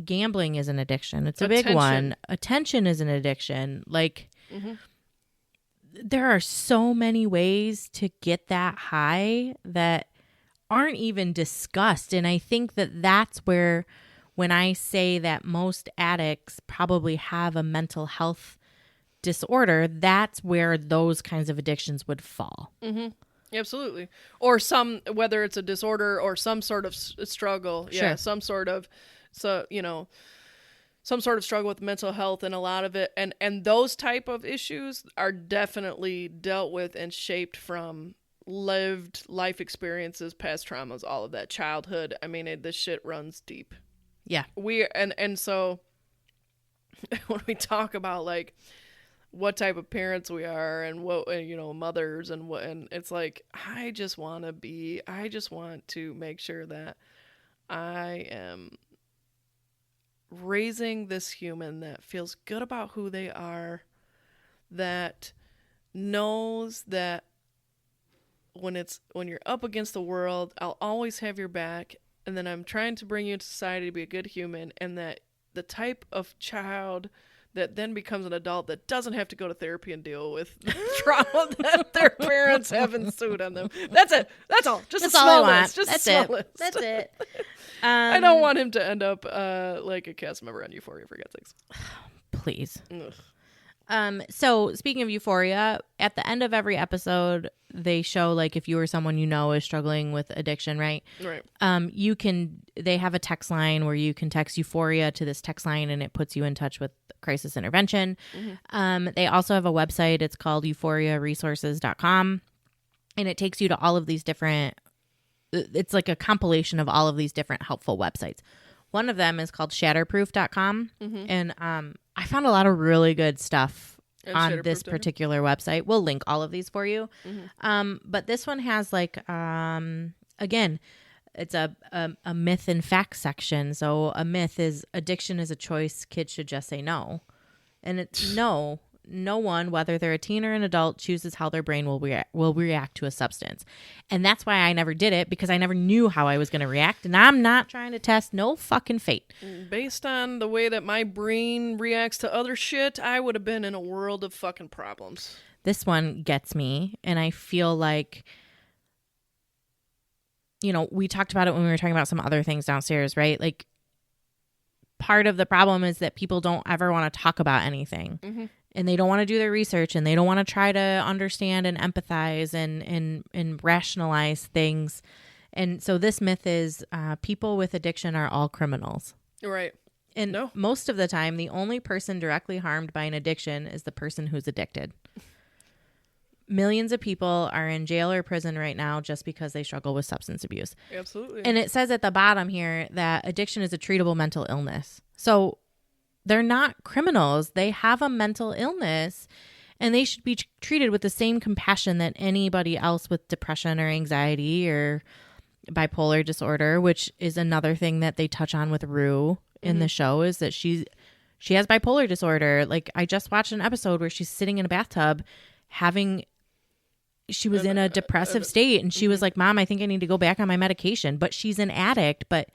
gambling is an addiction. It's a big one. Attention is an addiction. Like, there are so many ways to get that high that aren't even discussed. And I think that that's where, when I say that most addicts probably have a mental health disorder, that's where those kinds of addictions would fall. Mm-hmm. Absolutely. Or whether it's a disorder or some sort of struggle. Sure. Yeah, some sort of struggle with mental health, and a lot of it. And those type of issues are definitely dealt with and shaped from lived life experiences, past traumas, all of that, childhood. I mean, this shit runs deep. Yeah. And so when we talk about like what type of parents we are and what, mothers and what, and it's like, I just want to make sure that I am raising this human that feels good about who they are, that knows that when you're up against the world, I'll always have your back, and then I'm trying to bring you into society to be a good human, and that the type of child that then becomes an adult that doesn't have to go to therapy and deal with the trauma that their parents have ensued on them. That's it. That's all. Just a small list. Just a small list. That's it. I don't want him to end up like a cast member on Euphoria, for God's sakes. Please. So speaking of Euphoria, at the end of every episode, they show like if you or someone is struggling with addiction, right? Right. They have a text line where you can text Euphoria to this text line and it puts you in touch with crisis intervention. Mm-hmm. They also have a website. It's called euphoriaresources.com, and it takes you to all of these different, it's like a compilation of all of these different helpful websites. One of them is called shatterproof.com. Mm-hmm. And I found a lot of really good stuff on this particular website. We'll link all of these for you. Mm-hmm. But this one has like, again, it's a myth and facts section. So a myth is addiction is a choice. Kids should just say no. And it's no one, whether they're a teen or an adult, chooses how their brain will react to a substance. And that's why I never did it, because I never knew how I was going to react. And I'm not trying to test no fucking fate. Based on the way that my brain reacts to other shit, I would have been in a world of fucking problems. This one gets me. And I feel like, we talked about it when we were talking about some other things downstairs, right? Like, part of the problem is that people don't ever want to talk about anything. Mm-hmm. and they don't want to do their research, and they don't want to try to understand and empathize and rationalize things. And so this myth is people with addiction are all criminals. Right. And No. most of the time, the only person directly harmed by an addiction is the person who's addicted. Millions of people are in jail or prison right now just because they struggle with substance abuse. Absolutely. And it says at the bottom here that addiction is a treatable mental illness. So they're not criminals. They have a mental illness, and they should be treated with the same compassion that anybody else with depression or anxiety or bipolar disorder, which is another thing that they touch on with Rue in the show, is that she has bipolar disorder. Like, I just watched an episode where she's sitting in a bathtub she was in a depressive state, and she was like, Mom, I think I need to go back on my medication. But she's an addict, but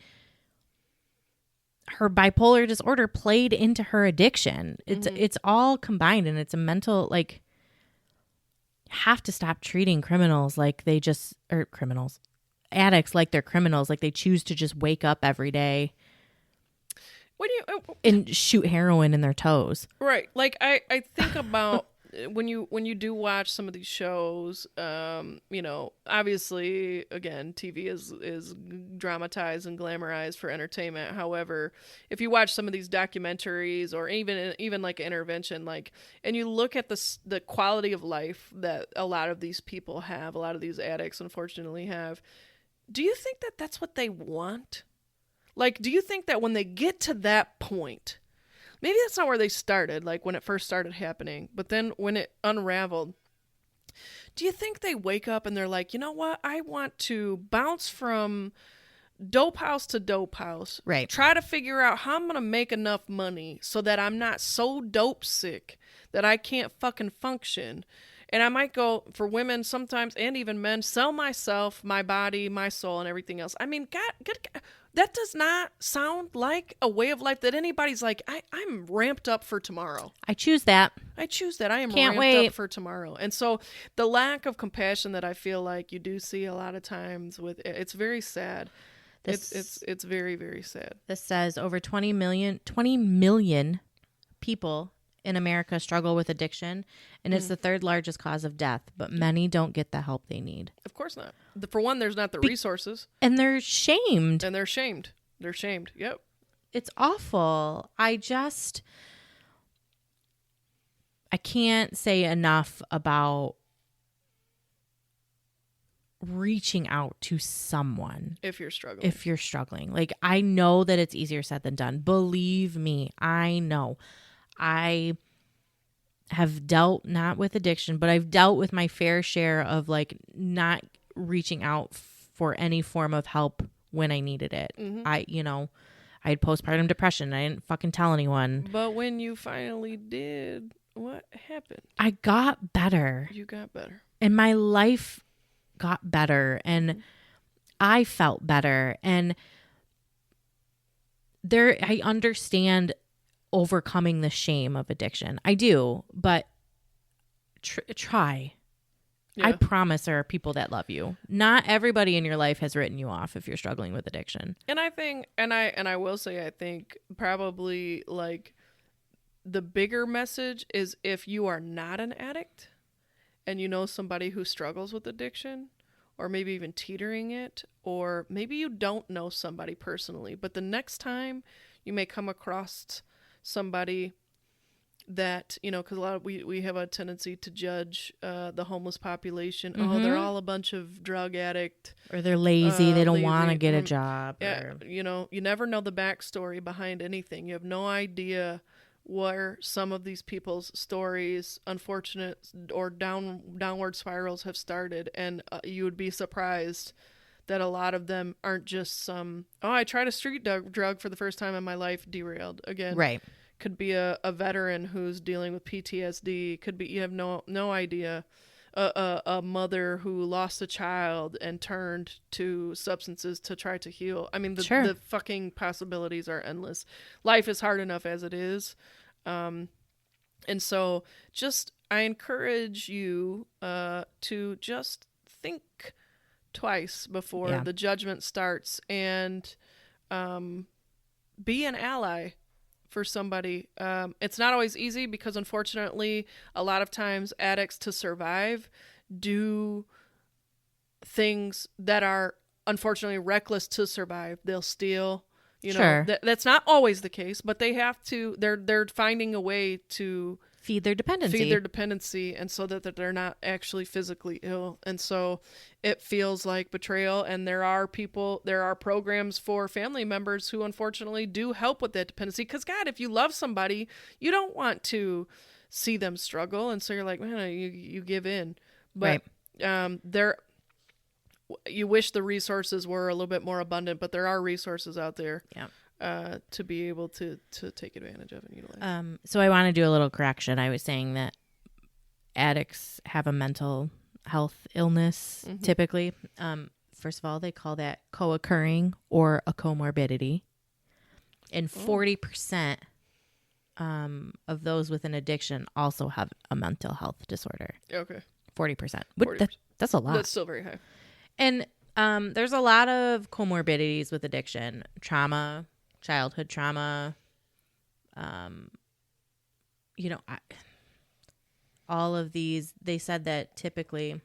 her bipolar disorder played into her addiction. It's all combined, and it's a mental, like, have to stop treating criminals like they just, or criminals, addicts like they're criminals, like they choose to just wake up every day and shoot heroin in their toes. Right. Like, I think about when you do watch some of these shows, obviously, again, TV is dramatized and glamorized for entertainment. However, if you watch some of these documentaries or even like Intervention, like, and you look at the quality of life that a lot of these people have, a lot of these addicts unfortunately have, do you think that that's what they want? Like, do you think that when they get to that point, maybe that's not where they started, like when it first started happening, but then when it unraveled, do you think they wake up and they're like, you know what? I want to bounce from dope house to dope house. Right. Try to figure out how I'm going to make enough money so that I'm not so dope sick that I can't fucking function. And I might go, for women sometimes, and even men, sell myself, my body, my soul, and everything else. I mean, God, that does not sound like a way of life that anybody's like, I'm ramped up for tomorrow. I choose that. I choose that. I am Can't ramped wait. up for tomorrow. And so the lack of compassion that I feel like you do see a lot of times with it's very sad. It's very, very sad. This says over 20 million people in America struggle with addiction, and it's the third largest cause of death, but many don't get the help they need. Of course not. For one, there's not the resources. And they're shamed. And they're shamed. They're shamed. Yep. It's awful. I can't say enough about reaching out to someone if you're struggling. Like, I know that it's easier said than done. Believe me, I know. I have dealt not with addiction, but I've dealt with my fair share of like not reaching out for any form of help when I needed it. I had postpartum depression. I didn't fucking tell anyone. But when you finally did, what happened? I got better. You got better. And my life got better, and I felt better. And I understand overcoming the shame of addiction. I do, but try. Yeah. I promise there are people that love you. Not everybody in your life has written you off if you're struggling with addiction. And I think, and I will say, I think probably like the bigger message is if you are not an addict and you know somebody who struggles with addiction, or maybe even teetering it, or maybe you don't know somebody personally, but the next time you may come across somebody that, because a lot of we have a tendency to judge the homeless population. Oh, they're all a bunch of drug addict, or they're lazy, they don't want to get a job. Yeah, you never know the backstory behind anything. You have no idea where some of these people's stories, unfortunate or downward spirals, have started, and you would be surprised that a lot of them aren't just some, I tried a street drug for the first time in my life, derailed again. Right. Could be a veteran who's dealing with PTSD. Could be, you have no idea, a mother who lost a child and turned to substances to try to heal. I mean, the fucking possibilities are endless. Life is hard enough as it is. And so I encourage you to just think twice before the judgment starts, and be an ally for somebody. It's not always easy because, unfortunately, a lot of times addicts, to survive, do things that are unfortunately reckless to survive. They'll steal. Sure. That's not always the case, but they have to. They're finding a way to feed their dependency, and so that they're not actually physically ill. And so it feels like betrayal. And there are programs for family members who unfortunately do help with that dependency. Because, God, if you love somebody, you don't want to see them struggle. And so you're like, man, you give in. But right. You wish the resources were a little bit more abundant, but there are resources out there. Yeah. To be able to take advantage of and utilize. So I want to do a little correction. I was saying that addicts have a mental health illness typically. First of all, they call that co-occurring or a comorbidity. And 40% of those with an addiction also have a mental health disorder. Okay. 40%. That's a lot. That's still very high. And there's a lot of comorbidities with addiction. Trauma, childhood trauma, all of these. They said that typically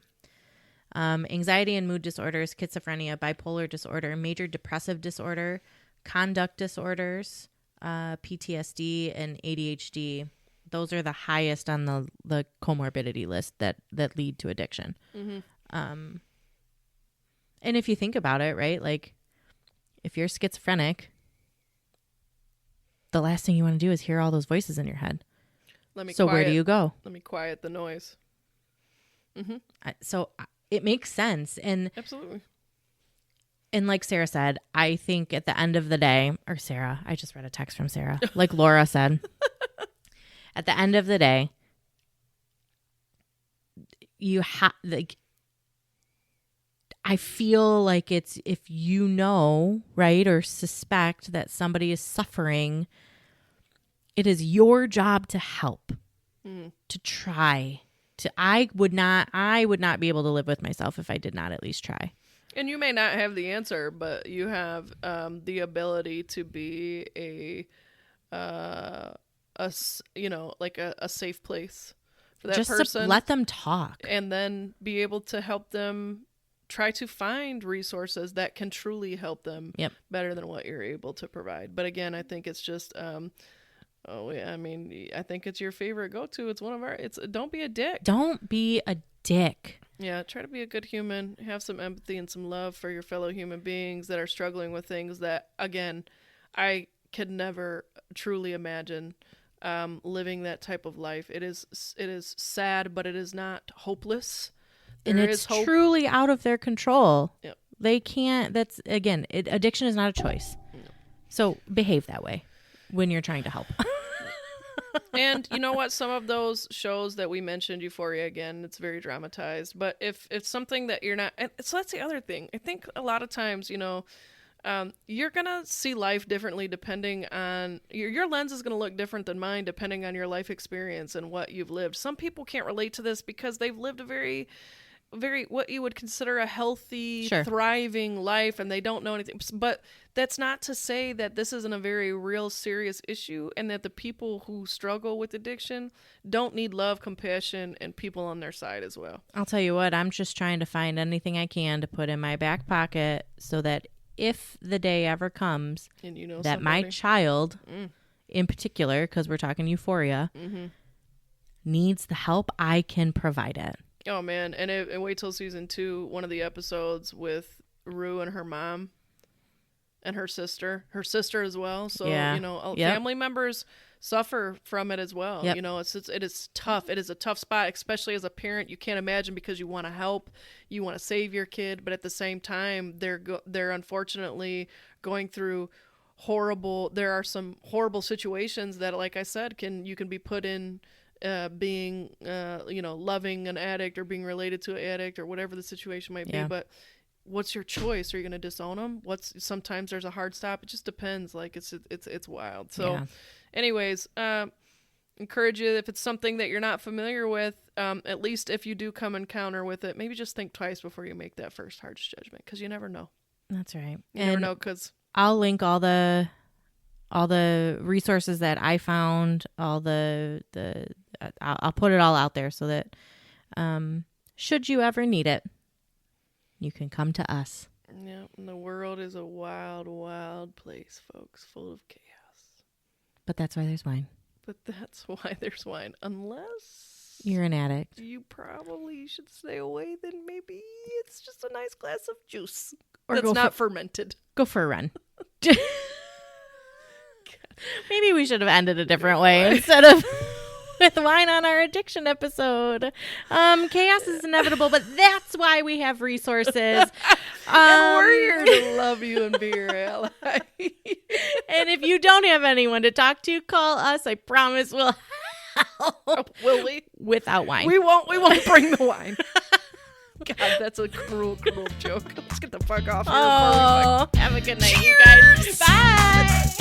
anxiety and mood disorders, schizophrenia, bipolar disorder, major depressive disorder, conduct disorders, PTSD, and ADHD, those are the highest on the comorbidity list that lead to addiction. And if you think about it, right, like if you're schizophrenic, the last thing you want to do is hear all those voices in your head. Where do you go? Let me quiet the noise. So it makes sense. And absolutely. And like Sarah said, I think at the end of the day, or Sarah, I just read a text from Sarah, like Laura said, at the end of the day, you have, like, I feel like it's, if you know, right, or suspect that somebody is suffering, it is your job to help, to try. I would not be able to live with myself if I did not at least try. And you may not have the answer, but you have the ability to be a safe place for that just person. Let them talk, and then be able to help them try to find resources that can truly help them better than what you're able to provide. But again, I think it's just, I think it's your favorite go-to. It's one of our, don't be a dick. Don't be a dick. Yeah, try to be a good human. Have some empathy and some love for your fellow human beings that are struggling with things that, again, I could never truly imagine living that type of life. It is sad, but it is not hopeless. And it's truly out of their control. Yep. They can't, that's, again, addiction is not a choice. No. So behave that way when you're trying to help. And you know what? Some of those shows that we mentioned, Euphoria, again, it's very dramatized. But if it's something that you're not, so that's the other thing. I think a lot of times, you're going to see life differently depending on, your lens is going to look different than mine depending on your life experience and what you've lived. Some people can't relate to this because they've lived a very, very, what you would consider a healthy, thriving life, and they don't know anything. But that's not to say that this isn't a very real, serious issue, and that the people who struggle with addiction don't need love, compassion, and people on their side as well. I'll tell you what, I'm just trying to find anything I can to put in my back pocket so that if the day ever comes and that my child, in particular, because we're talking Euphoria, needs the help, I can provide it. Oh, man. And wait till season 2, one of the episodes with Rue and her mom and her sister as well. So, family members suffer from it as well. Yep. It is tough. It is a tough spot, especially as a parent. You can't imagine, because you want to help, you want to save your kid, but at the same time, they're unfortunately going through there are some horrible situations that, like I said, you can be put in, being loving an addict or being related to an addict or whatever the situation might be. But what's your choice? Are you going to disown them? Sometimes there's a hard stop. It just depends. Like it's wild. So anyways, encourage you, if it's something that you're not familiar with, at least if you do come encounter with it, maybe just think twice before you make that first harsh judgment, because you never know. That's right. You never know, because I'll link all the all the resources that I found, all I'll put it all out there so that should you ever need it, you can come to us. Yeah, and the world is a wild, wild place, folks, full of chaos. But that's why there's wine. But that's why there's wine. Unless you're an addict, you probably should stay away. Then maybe it's just a nice glass of juice or that's not fermented. Go for a run. Maybe we should have ended a different way instead of with wine on our addiction episode. Chaos is inevitable, but that's why we have resources. And we're here to love you and be your ally. And if you don't have anyone to talk to, call us. I promise we'll help. Will we? Without wine. We won't bring the wine. God, that's a cruel, cruel joke. Let's get the fuck off here. Oh, have a good night, you guys. Bye.